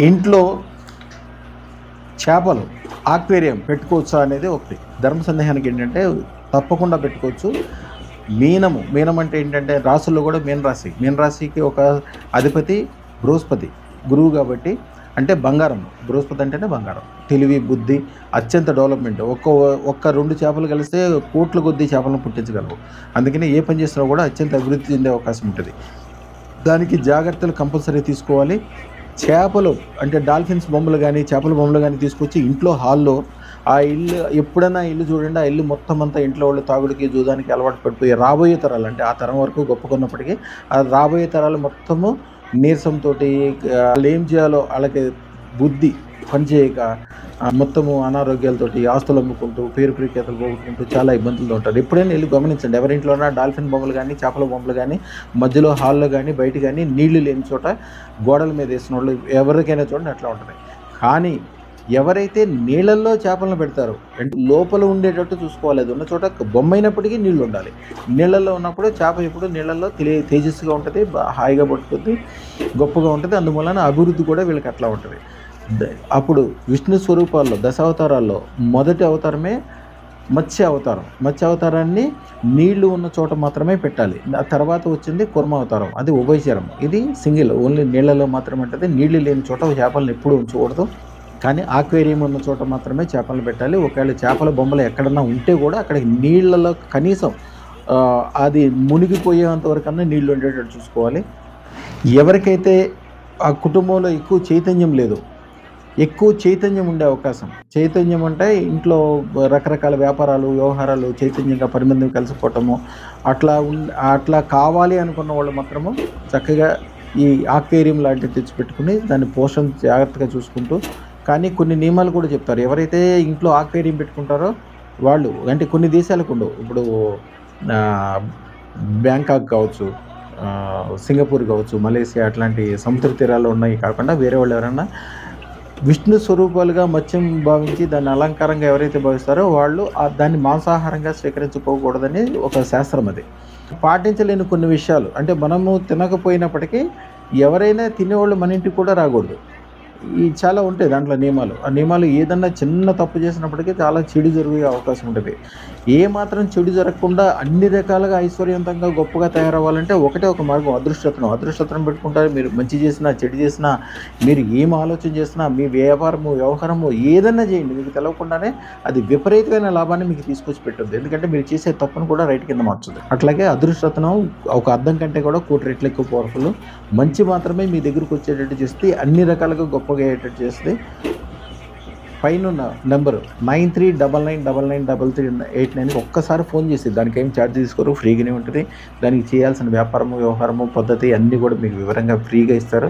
ఇంట్లో చేపలు ఆక్వేరియం పెట్టుకోవచ్చా అనేది ఒకటి. ధర్మ సందేహానికి ఏంటంటే తప్పకుండా పెట్టుకోవచ్చు. మీనం అంటే ఏంటంటే రాసుల్లో కూడా మీనరాశికి ఒక అధిపతి బృహస్పతి, గురువు కాబట్టి. అంటే బంగారం, బృహస్పతి అంటేనే బంగారం, తెలివి, బుద్ధి, అత్యంత డెవలప్మెంట్. ఒక్క 2 చేపలు కలిస్తే కోట్ల కొద్దీ చేపలను పుట్టించగలవు. అందుకని ఏ పని చేసినా కూడా అత్యంత అభివృద్ధి చెందే అవకాశం ఉంటుంది. దానికి జాగ్రత్తలు కంపల్సరీ తీసుకోవాలి. చేపలు అంటే డాల్ఫిన్స్ బొమ్మలు కానీ చేపల బొమ్మలు కానీ తీసుకొచ్చి ఇంట్లో హాల్లో ఆ ఇల్లు ఎప్పుడైనా ఇల్లు చూడండి, ఆ ఇల్లు మొత్తం అంతా ఇంట్లో వాళ్ళు తాగుడికి జూదానికి అలవాటు పడిపోయి రాబోయే తరాలు, అంటే ఆ తరం వరకు గొప్పకున్నప్పటికీ ఆ రాబోయే తరాలు మొత్తము నీరసంతో వాళ్ళు ఏం చేయాలో వాళ్ళకి బుద్ధి పనిచేయక మొత్తము అనారోగ్యాలతోటి ఆస్తులు అమ్ముకుంటూ పేరు ప్రఖ్యాతలు పోగొట్టుకుంటూ చాలా ఇబ్బందులతో ఉంటారు. ఎప్పుడైనా వెళ్ళి గమనించండి, ఎవరింట్లోనా డాల్ఫిన్ బొమ్మలు కానీ చేపల బొమ్మలు కానీ మధ్యలో హాల్లో కానీ బయట కానీ నీళ్లు లేని చోట గోడల మీద వేసిన వాళ్ళు ఎవరికైనా చూడండి అట్లా ఉంటుంది. కానీ ఎవరైతే నీళ్ళల్లో చేపలను పెడతారో అంటే లోపల ఉండేటట్టు చూసుకోవాలి. అది ఉన్న చోట బొమ్మ అయినప్పటికీ నీళ్ళు ఉండాలి. నీళ్ళల్లో ఉన్నప్పుడు చేప ఎప్పుడు నీళ్ళల్లో తేజస్సుగా ఉంటుంది, హాయిగా పట్టుకుంది, గొప్పగా ఉంటుంది. అందువలన అభివృద్ధి కూడా వీళ్ళకి అట్లా ఉంటుంది. అప్పుడు విష్ణు స్వరూపాల్లో దశావతారాల్లో మొదటి అవతారమే మత్స్య అవతారం. మత్స్య అవతారాన్ని నీళ్లు ఉన్న చోట మాత్రమే పెట్టాలి. ఆ తర్వాత వచ్చింది కుర్మ అవతారం, అది ఉభయచరం. ఇది సింగిల్, ఓన్లీ నీళ్లలో మాత్రమే ఉంటుంది. నీళ్లు లేని చోట చేపలను ఎప్పుడూ ఉంచకూడదు. కానీ ఆక్వేరియం ఉన్న చోట మాత్రమే చేపలను పెట్టాలి. ఒకవేళ చేపల బొమ్మలు ఎక్కడన్నా ఉంటే కూడా అక్కడ నీళ్ళలో కనీసం అది మునిగిపోయేంత వరకన్నా నీళ్లు ఉండేటట్టు చూసుకోవాలి. ఎవరికైతే ఆ కుటుంబంలో ఎక్కువ చైతన్యం లేదు, ఎక్కువ చైతన్యం ఉండే అవకాశం, చైతన్యం అంటే ఇంట్లో రకరకాల వ్యాపారాలు వ్యవహారాలు చైతన్యంగా 10 మంది కలిసిపోవటము అట్లా కావాలి అనుకున్న వాళ్ళు మాత్రము చక్కగా ఈ ఆక్వేరియం లాంటివి తెచ్చిపెట్టుకుని దాన్ని పోషణ జాగ్రత్తగా చూసుకుంటూ. కానీ కొన్ని నియమాలు కూడా చెప్తారు. ఎవరైతే ఇంట్లో ఆక్వేరియం పెట్టుకుంటారో వాళ్ళు, అంటే కొన్ని దేశాలకు ఉండవు. ఇప్పుడు బ్యాంకాక్ కావచ్చు, సింగపూర్ కావచ్చు, మలేసియా అట్లాంటి సముద్ర తీరాల్లో ఉన్నాయి కాకుండా వేరే వాళ్ళు ఎవరైనా విష్ణు స్వరూపాలుగా మత్స్యం భావించి దాన్ని అలంకారంగా ఎవరైతే భావిస్తారో వాళ్ళు దాన్ని మాంసాహారంగా స్వీకరించుకోకూడదని ఒక శాస్త్రం. అది పాటించలేని కొన్ని విషయాలు, అంటే మనము తినకపోయినప్పటికీ ఎవరైనా తినేవాళ్ళు మన ఇంటికి కూడా రాకూడదు. చాలా ఉంటాయి దాంట్లో నియమాలు. ఆ నియమాలు ఏదన్నా చిన్న తప్పు చేసినప్పటికీ చాలా చెడు జరిగే అవకాశం ఉంటుంది. ఏ మాత్రం చెడు జరగకుండా అన్ని రకాలుగా ఐశ్వర్యవంతంగా గొప్పగా తయారవ్వాలంటే ఒకటే ఒక మార్గం, అదృష్టత్వం పెట్టుకుంటారు. మీరు మంచి చేసినా చెడు చేసినా, మీరు ఏం ఆలోచన చేసినా, మీ వ్యవహారము ఏదన్నా చేయండి, మీకు తెలవకుండానే అది విపరీతమైన లాభాన్ని మీకు తీసుకొచ్చి పెట్టద్దు. ఎందుకంటే మీరు చేసే తప్పును కూడా రైట్ కింద మార్చదు. అట్లాగే అదృష్టత్వం ఒక అద్దం కంటే కూడా 1 కోటి రెట్లు ఎక్కువ పవర్ఫుల్. మంచి మాత్రమే మీ దగ్గరకు వచ్చేటట్టు చేస్తే అన్ని రకాలుగా గొప్పగా అయ్యేటట్టు చేస్తే. పైన నెంబరు 9399993389 ఒక్కసారి ఫోన్ చేసి, దానికి ఏం ఛార్జ్ తీసుకోరు, ఫ్రీగానే ఉంటుంది. దానికి చేయాల్సిన వ్యవహారము పద్ధతి అన్నీ కూడా మీకు వివరంగా ఫ్రీగా ఇస్తారు.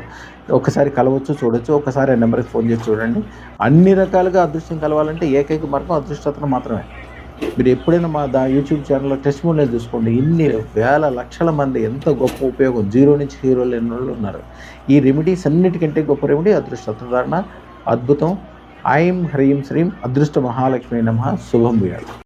ఒకసారి కలవచ్చు, చూడొచ్చు. ఒకసారి ఆ నెంబర్కి ఫోన్ చేసి చూడండి. అన్ని రకాలుగా అదృష్టం కలవాలంటే ఏకైక మార్గం అదృష్టత్వం మాత్రమే. మీరు ఎప్పుడైనా మా యూట్యూబ్ ఛానల్లో టెస్టిమోనియల్ చూసుకోండి. ఇన్ని వేల లక్షల మంది ఎంత గొప్ప ఉపయోగం, 0 నుంచి హీరో లేని వాళ్ళు ఉన్నారు. ఈ రెమెడీస్ అన్నిటికంటే గొప్ప రెమెడీ అదృష్టత్వ ధారణ. అద్భుతం. ఐం హ్రీం శ్రీం అదృష్ట మహాలక్ష్మి నమః. శుభం భూయాత్.